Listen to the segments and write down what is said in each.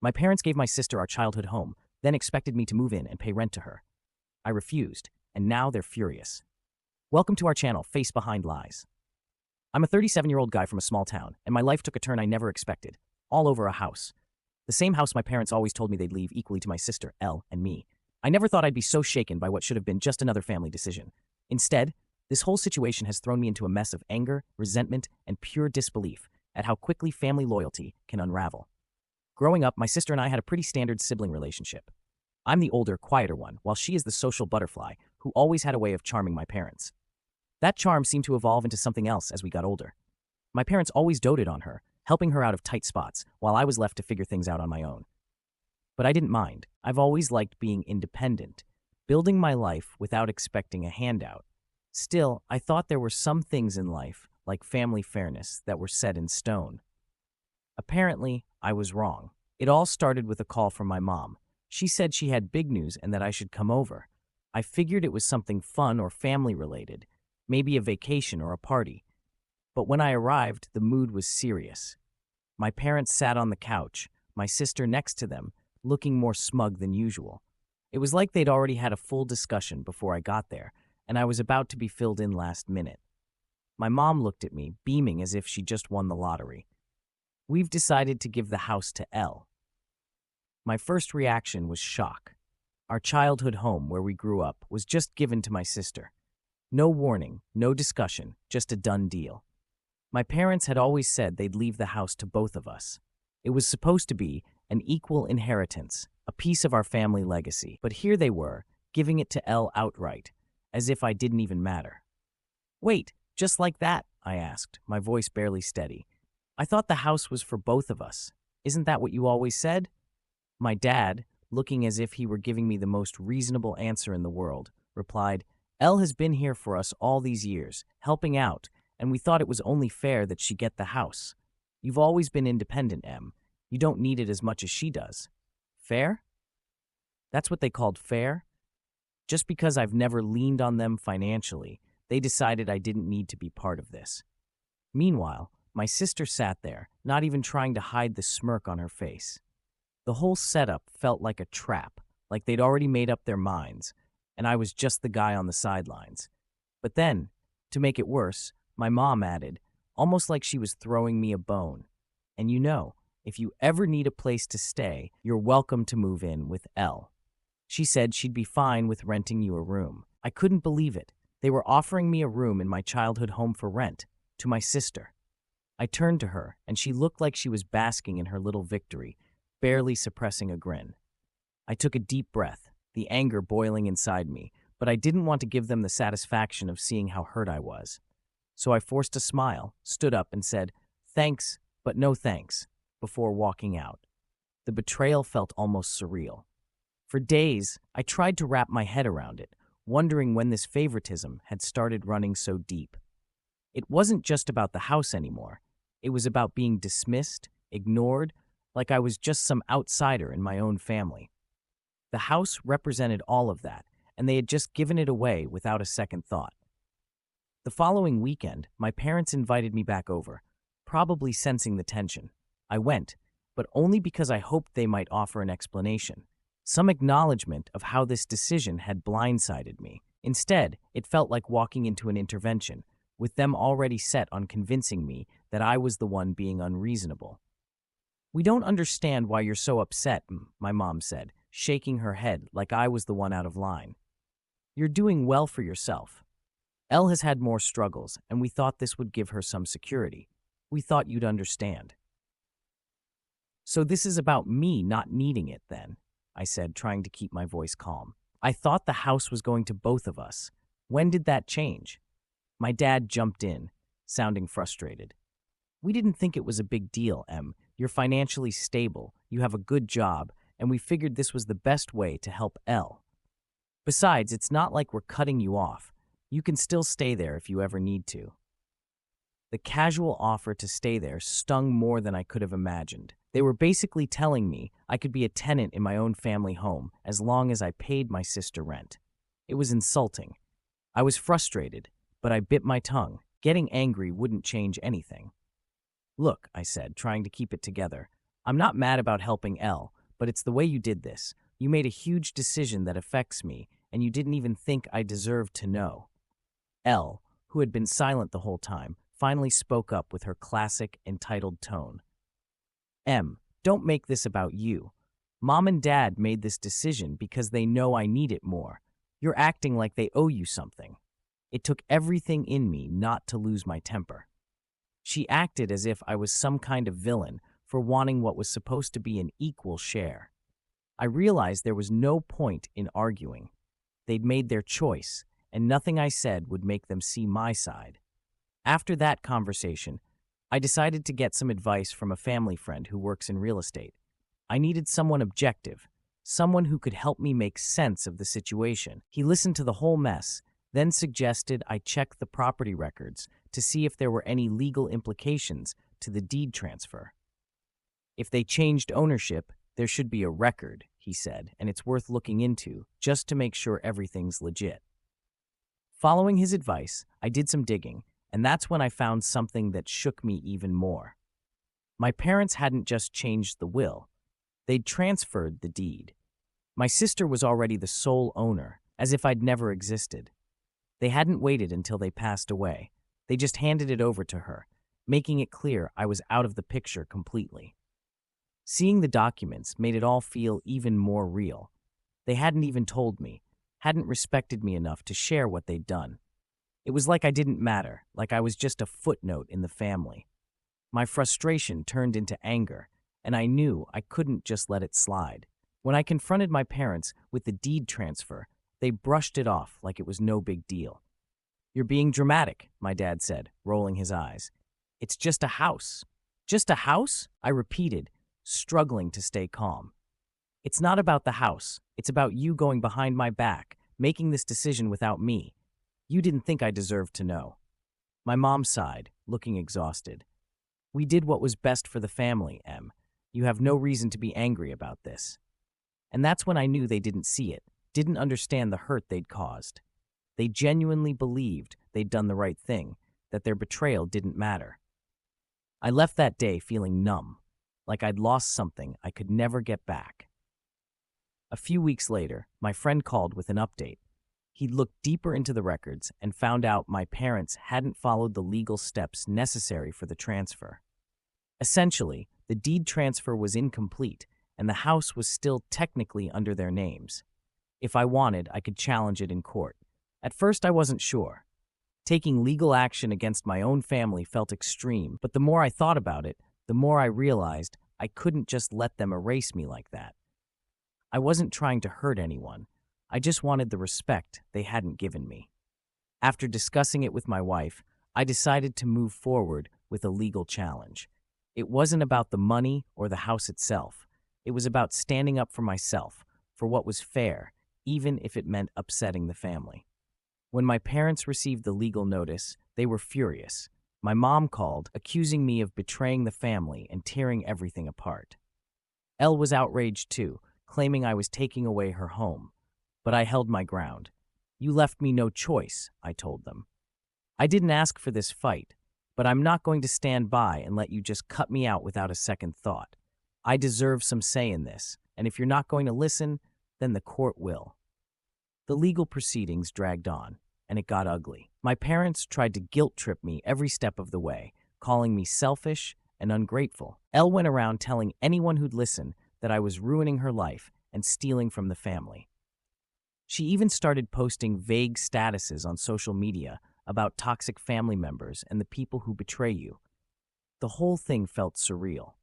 My parents gave my sister our childhood home, then expected me to move in and pay rent to her. I refused, and now they're furious. Welcome to our channel, Face Behind Lies. I'm a 37-year-old guy from a small town, and my life took a turn I never expected, all over a house. The same house my parents always told me they'd leave equally to my sister, Elle, and me. I never thought I'd be so shaken by what should have been just another family decision. Instead, this whole situation has thrown me into a mess of anger, resentment, and pure disbelief at how quickly family loyalty can unravel. Growing up, my sister and I had a pretty standard sibling relationship. I'm the older, quieter one, while she is the social butterfly who always had a way of charming my parents. That charm seemed to evolve into something else as we got older. My parents always doted on her, helping her out of tight spots, while I was left to figure things out on my own. But I didn't mind. I've always liked being independent, building my life without expecting a handout. Still, I thought there were some things in life, like family fairness, that were set in stone. Apparently, I was wrong. It all started with a call from my mom. She said she had big news and that I should come over. I figured it was something fun or family-related, maybe a vacation or a party. But when I arrived, the mood was serious. My parents sat on the couch, my sister next to them, looking more smug than usual. It was like they'd already had a full discussion before I got there, and I was about to be filled in last minute. My mom looked at me, beaming as if she just won the lottery. We've decided to give the house to Elle. My first reaction was shock. Our childhood home, where we grew up, was just given to my sister. No warning, no discussion, just a done deal. My parents had always said they'd leave the house to both of us. It was supposed to be an equal inheritance, a piece of our family legacy. But here they were, giving it to Elle outright, as if I didn't even matter. Wait, just like that? I asked, my voice barely steady. I thought the house was for both of us. Isn't that what you always said? My dad, looking as if he were giving me the most reasonable answer in the world, replied, Elle has been here for us all these years, helping out, and we thought it was only fair that she get the house. You've always been independent, Em. You don't need it as much as she does. Fair? That's what they called fair? Just because I've never leaned on them financially, they decided I didn't need to be part of this. Meanwhile, my sister sat there, not even trying to hide the smirk on her face. The whole setup felt like a trap, like they'd already made up their minds, and I was just the guy on the sidelines. But then, to make it worse, my mom added, almost like she was throwing me a bone. And you know, if you ever need a place to stay, you're welcome to move in with Elle. She said she'd be fine with renting you a room. I couldn't believe it. They were offering me a room in my childhood home for rent, to my sister. I turned to her, and she looked like she was basking in her little victory, barely suppressing a grin. I took a deep breath, the anger boiling inside me, but I didn't want to give them the satisfaction of seeing how hurt I was. So I forced a smile, stood up, and said, "Thanks, but no thanks," before walking out. The betrayal felt almost surreal. For days, I tried to wrap my head around it, wondering when this favoritism had started running so deep. It wasn't just about the house anymore. It was about being dismissed, ignored, like I was just some outsider in my own family. The house represented all of that, and they had just given it away without a second thought. The following weekend, my parents invited me back over, probably sensing the tension. I went, but only because I hoped they might offer an explanation, some acknowledgement of how this decision had blindsided me. Instead, it felt like walking into an intervention, with them already set on convincing me that I was the one being unreasonable. "We don't understand why you're so upset," my mom said, shaking her head like I was the one out of line. "You're doing well for yourself. Elle has had more struggles, and we thought this would give her some security. We thought you'd understand." "So this is about me not needing it, then?" I said, trying to keep my voice calm. "I thought the house was going to both of us. When did that change?" My dad jumped in, sounding frustrated. "We didn't think it was a big deal, Em. You're financially stable, you have a good job, and we figured this was the best way to help Elle. Besides, it's not like we're cutting you off. You can still stay there if you ever need to." The casual offer to stay there stung more than I could have imagined. They were basically telling me I could be a tenant in my own family home as long as I paid my sister rent. It was insulting. I was frustrated, but I bit my tongue. Getting angry wouldn't change anything. "Look," I said, trying to keep it together, I'm not mad about helping Elle, but it's the way you did this. You made a huge decision that affects me, and you didn't even think I deserved to know. Elle, who had been silent the whole time, finally spoke up with her classic, entitled tone. Em, don't make this about you. Mom and Dad made this decision because they know I need it more. You're acting like they owe you something. It took everything in me not to lose my temper. She acted as if I was some kind of villain for wanting what was supposed to be an equal share. I realized there was no point in arguing. They'd made their choice, and nothing I said would make them see my side. After that conversation, I decided to get some advice from a family friend who works in real estate. I needed someone objective, someone who could help me make sense of the situation. He listened to the whole mess, then suggested I check the property records to see if there were any legal implications to the deed transfer. If they changed ownership, there should be a record, he said, and it's worth looking into just to make sure everything's legit. Following his advice, I did some digging, and that's when I found something that shook me even more. My parents hadn't just changed the will. They'd transferred the deed. My sister was already the sole owner, as if I'd never existed. They hadn't waited until they passed away. They just handed it over to her, making it clear I was out of the picture completely. Seeing the documents made it all feel even more real. They hadn't even told me, hadn't respected me enough to share what they'd done. It was like I didn't matter, like I was just a footnote in the family. My frustration turned into anger, and I knew I couldn't just let it slide. When I confronted my parents with the deed transfer, they brushed it off like it was no big deal. "You're being dramatic," my dad said, rolling his eyes. "It's just a house." "Just a house?" I repeated, struggling to stay calm. "It's not about the house. It's about you going behind my back, making this decision without me. You didn't think I deserved to know." My mom sighed, looking exhausted. "We did what was best for the family, Em. You have no reason to be angry about this." And that's when I knew they didn't see it, didn't understand the hurt they'd caused. They genuinely believed they'd done the right thing, that their betrayal didn't matter. I left that day feeling numb, like I'd lost something I could never get back. A few weeks later, my friend called with an update. He'd looked deeper into the records and found out my parents hadn't followed the legal steps necessary for the transfer. Essentially, the deed transfer was incomplete, and the house was still technically under their names. If I wanted, I could challenge it in court. At first, I wasn't sure. Taking legal action against my own family felt extreme, but the more I thought about it, the more I realized I couldn't just let them erase me like that. I wasn't trying to hurt anyone. I just wanted the respect they hadn't given me. After discussing it with my wife, I decided to move forward with a legal challenge. It wasn't about the money or the house itself. It was about standing up for myself, for what was fair, even if it meant upsetting the family. When my parents received the legal notice, they were furious. My mom called, accusing me of betraying the family and tearing everything apart. Elle was outraged too, claiming I was taking away her home. But I held my ground. "You left me no choice," I told them. "I didn't ask for this fight, but I'm not going to stand by and let you just cut me out without a second thought. I deserve some say in this, and if you're not going to listen, then the court will." The legal proceedings dragged on, and it got ugly. My parents tried to guilt-trip me every step of the way, calling me selfish and ungrateful. Elle went around telling anyone who'd listen that I was ruining her life and stealing from the family. She even started posting vague statuses on social media about toxic family members and the people who betray you. The whole thing felt surreal.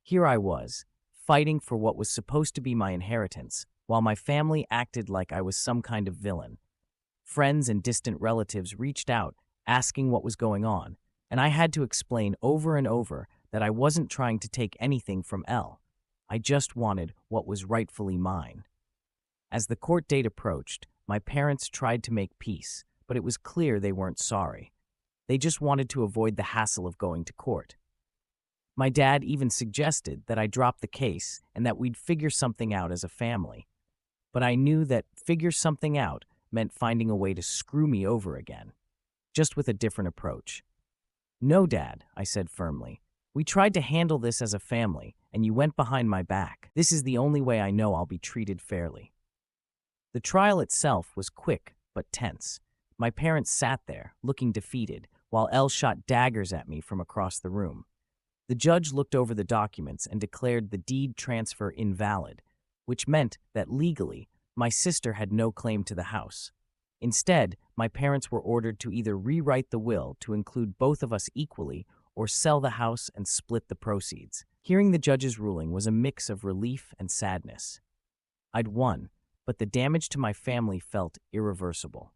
Here I was, fighting for what was supposed to be my inheritance, while my family acted like I was some kind of villain. Friends and distant relatives reached out, asking what was going on, and I had to explain over and over that I wasn't trying to take anything from Elle. I just wanted what was rightfully mine. As the court date approached, my parents tried to make peace, but it was clear they weren't sorry. They just wanted to avoid the hassle of going to court. My dad even suggested that I drop the case and that we'd figure something out as a family. But I knew that figure something out meant finding a way to screw me over again, just with a different approach. "No, Dad," I said firmly. We tried to handle this as a family, and you went behind my back. This is the only way I know I'll be treated fairly." The trial itself was quick but tense. My parents sat there, looking defeated, while Elle shot daggers at me from across the room. The judge looked over the documents and declared the deed transfer invalid, which meant that legally, my sister had no claim to the house. Instead, my parents were ordered to either rewrite the will to include both of us equally or sell the house and split the proceeds. Hearing the judge's ruling was a mix of relief and sadness. I'd won, but the damage to my family felt irreversible.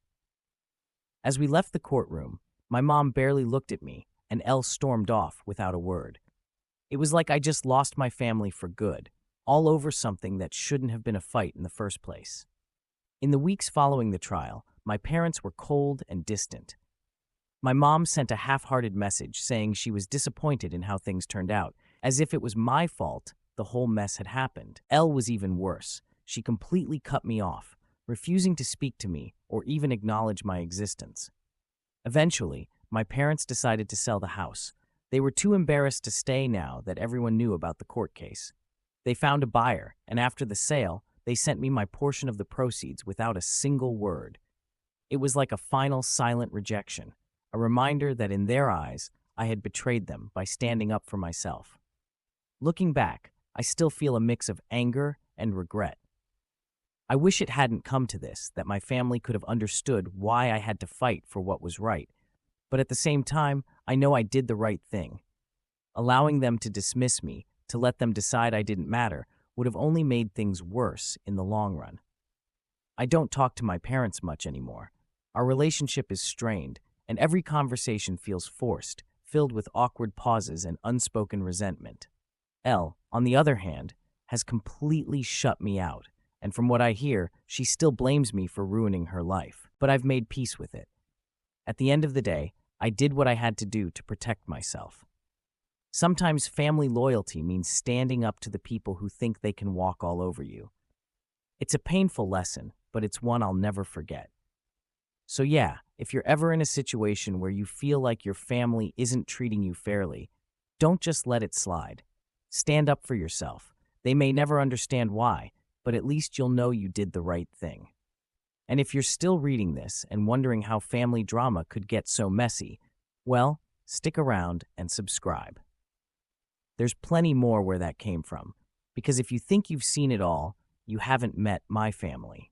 As we left the courtroom, my mom barely looked at me, and Elle stormed off without a word. It was like I just lost my family for good, all over something that shouldn't have been a fight in the first place. In the weeks following the trial, my parents were cold and distant. My mom sent a half-hearted message saying she was disappointed in how things turned out, as if it was my fault the whole mess had happened. Elle was even worse. She completely cut me off, refusing to speak to me or even acknowledge my existence. Eventually, my parents decided to sell the house. They were too embarrassed to stay now that everyone knew about the court case. They found a buyer, and after the sale, they sent me my portion of the proceeds without a single word. It was like a final silent rejection, a reminder that in their eyes, I had betrayed them by standing up for myself. Looking back, I still feel a mix of anger and regret. I wish it hadn't come to this, that my family could have understood why I had to fight for what was right. But at the same time, I know I did the right thing. Allowing them to dismiss me, to let them decide I didn't matter, would have only made things worse in the long run. I don't talk to my parents much anymore. Our relationship is strained, and every conversation feels forced, filled with awkward pauses and unspoken resentment. Elle, on the other hand, has completely shut me out, and from what I hear, she still blames me for ruining her life. But I've made peace with it. At the end of the day, I did what I had to do to protect myself. Sometimes family loyalty means standing up to the people who think they can walk all over you. It's a painful lesson, but it's one I'll never forget. So yeah, if you're ever in a situation where you feel like your family isn't treating you fairly, don't just let it slide. Stand up for yourself. They may never understand why, but at least you'll know you did the right thing. And if you're still reading this and wondering how family drama could get so messy, well, stick around and subscribe. There's plenty more where that came from, because if you think you've seen it all, you haven't met my family.